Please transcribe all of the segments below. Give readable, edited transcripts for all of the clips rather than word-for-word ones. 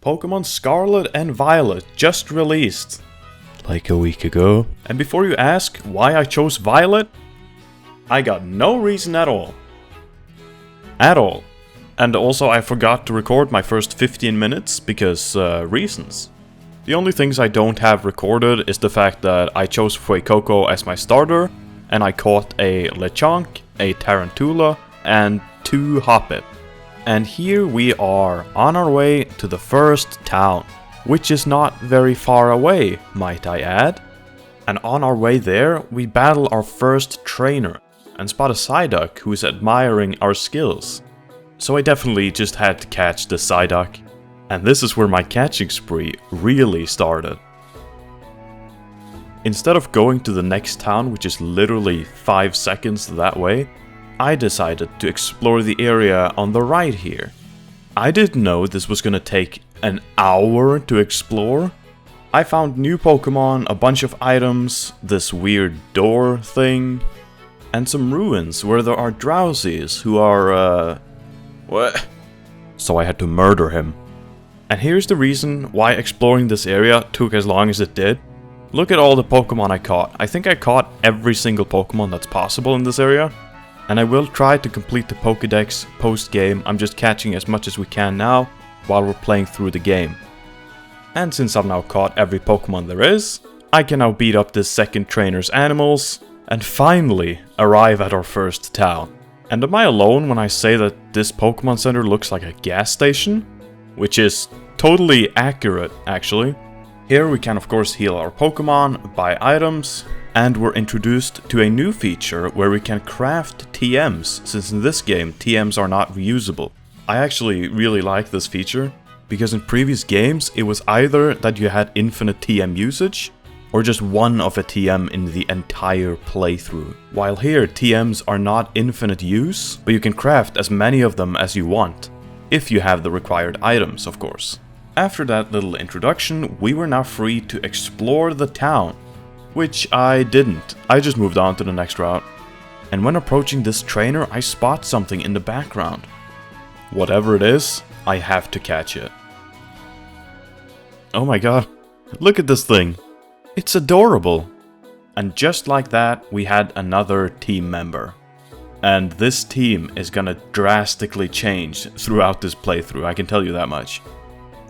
Pokemon Scarlet and Violet just released like a week ago. And before you ask why I chose Violet, I got no reason at all. At all. And also I forgot to record my first 15 minutes because reasons. The only things I don't have recorded is the fact that I chose Fuecoco as my starter, and I caught a Lechonk, a Tarantula, and 2 Hoppip. And here we are, on our way to the first town, which is not very far away, might I add. And on our way there, we battle our first trainer, and spot a Psyduck who is admiring our skills. So I definitely just had to catch the Psyduck. And this is where my catching spree really started. Instead of going to the next town, which is literally 5 seconds that way, I decided to explore the area on the right here. I didn't know this was gonna take an hour to explore. I found new Pokemon, a bunch of items, this weird door thing, and some ruins where there are Drowsies who are, what? So I had to murder him. And here's the reason why exploring this area took as long as it did. Look at all the Pokemon I caught. I think I caught every single Pokemon that's possible in this area. And I will try to complete the Pokédex post-game. I'm just catching as much as we can now while we're playing through the game. And since I've now caught every Pokemon there is, I can now beat up this second trainer's animals and finally arrive at our first town. And am I alone when I say that this Pokemon Center looks like a gas station? Which is totally accurate, actually. Here we can of course heal our Pokemon, buy items, and we're introduced to a new feature where we can craft TMs, since in this game TMs are not reusable. I actually really like this feature, because in previous games it was either that you had infinite TM usage, or just one of a TM in the entire playthrough. While here TMs are not infinite use, but you can craft as many of them as you want. If you have the required items, of course. After that little introduction, we were now free to explore the town. Which I didn't. I just moved on to the next route. And when approaching this trainer, I spot something in the background. Whatever it is, I have to catch it. Oh my god. Look at this thing. It's adorable. And just like that, we had another team member. And this team is gonna drastically change throughout this playthrough, I can tell you that much.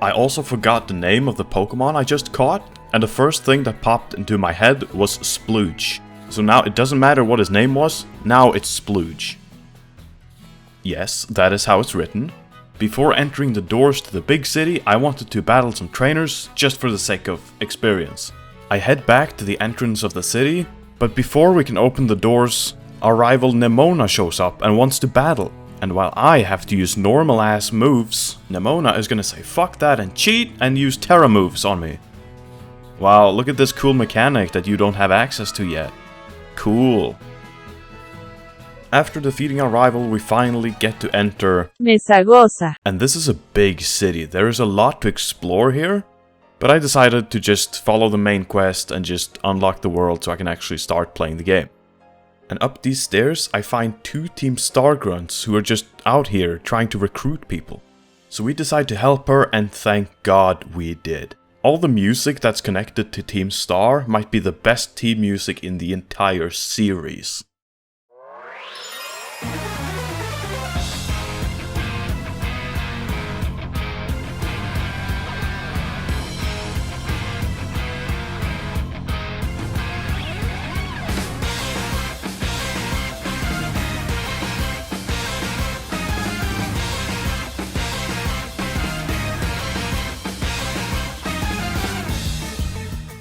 I also forgot the name of the Pokemon I just caught, and the first thing that popped into my head was Splooge. So now it doesn't matter what his name was, now it's Splooge. Yes, that is how it's written. Before entering the doors to the big city, I wanted to battle some trainers just for the sake of experience. I head back to the entrance of the city, but before we can open the doors, our rival Nemona shows up and wants to battle. And while I have to use normal ass moves, Nemona is gonna say fuck that and cheat and use Terra moves on me. Wow, look at this cool mechanic that you don't have access to yet. Cool. After defeating our rival, we finally get to enter Mesagoza. And this is a big city. There is a lot to explore here. But I decided to just follow the main quest and just unlock the world so I can actually start playing the game. And up these stairs, I find 2 Team Star Grunts who are just out here trying to recruit people. So we decide to help her, and thank God we did. All the music that's connected to Team Star might be the best team music in the entire series.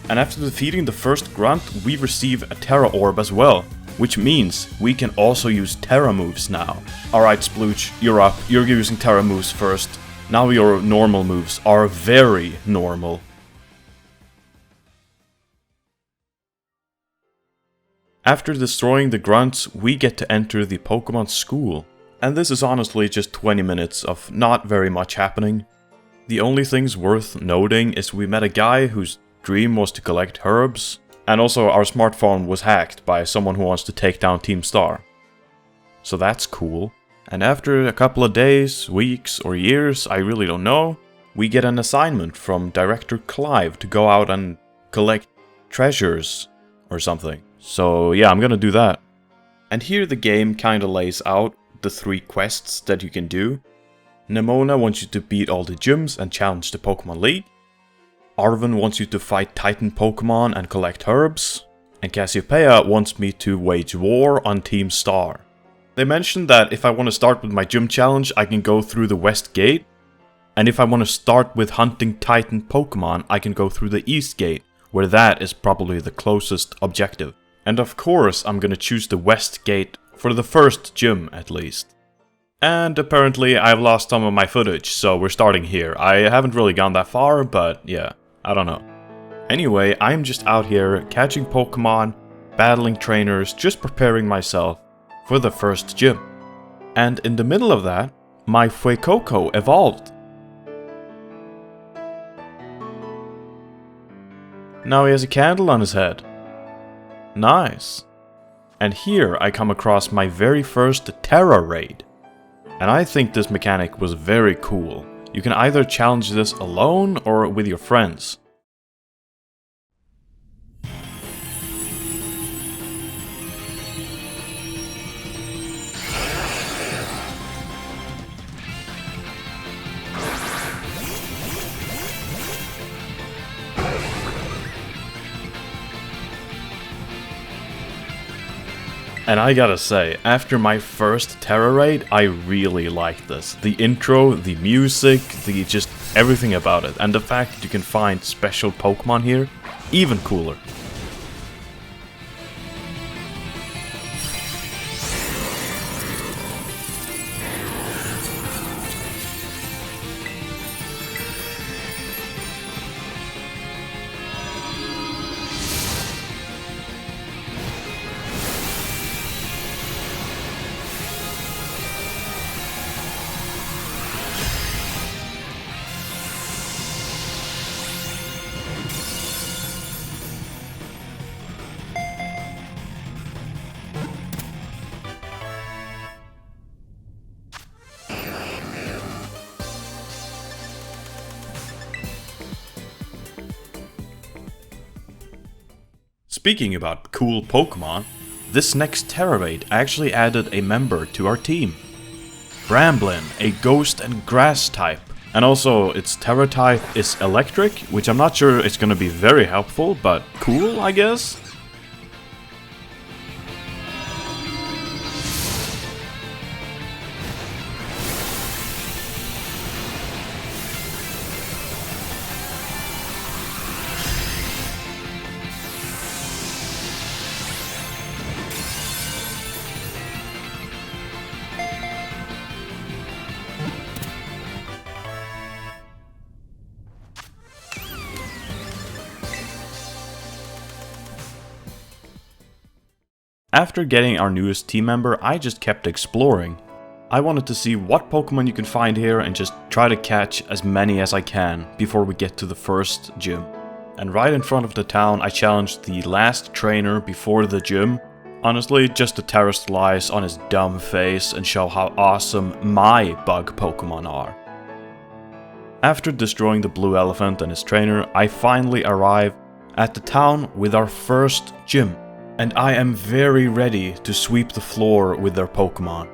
And after defeating the first grunt, we receive a Terra Orb as well, which means we can also use Terra moves now. Alright Splooge, you're up, you're using Terra moves first. Now your normal moves are very normal. After destroying the grunts, we get to enter the Pokemon School. And this is honestly just 20 minutes of not very much happening. The only things worth noting is we met a guy whose dream was to collect herbs, and also our smartphone was hacked by someone who wants to take down Team Star. So that's cool. And after a couple of days, weeks, or years, I really don't know, we get an assignment from Director Clive to go out and collect treasures or something. So yeah, I'm gonna do that. And here the game kinda lays out the 3 quests that you can do. Nemona wants you to beat all the gyms and challenge the Pokemon League. Arven wants you to fight Titan Pokemon and collect herbs. And Cassiopeia wants me to wage war on Team Star. They mentioned that if I want to start with my gym challenge, I can go through the West Gate. And if I want to start with hunting Titan Pokemon, I can go through the East Gate, where that is probably the closest objective. And of course, I'm gonna choose the West Gate for the first gym at least. And apparently I've lost some of my footage, so we're starting here. I haven't really gone that far, but yeah, I don't know. Anyway, I'm just out here catching Pokemon, battling trainers, just preparing myself for the first gym. And in the middle of that, my Fuecoco evolved. Now he has a candle on his head. Nice. And here I come across my very first Terra raid. And I think this mechanic was very cool. You can either challenge this alone or with your friends. And I gotta say, after my first Terra raid, I really liked this. The intro, the music, just everything about it. And the fact that you can find special Pokemon here, even cooler. Speaking about cool Pokemon, this next Terra raid actually added a member to our team. Bramblin, a ghost and grass type. And also, its Terra type is electric, which I'm not sure it's gonna be very helpful, but cool, I guess? After getting our newest team member, I just kept exploring. I wanted to see what Pokemon you can find here and just try to catch as many as I can before we get to the first gym. And right in front of the town, I challenged the last trainer before the gym. Honestly, just to terrorize on his dumb face and show how awesome my bug Pokemon are. After destroying the blue elephant and his trainer, I finally arrive at the town with our first gym. And I am very ready to sweep the floor with their Pokemon.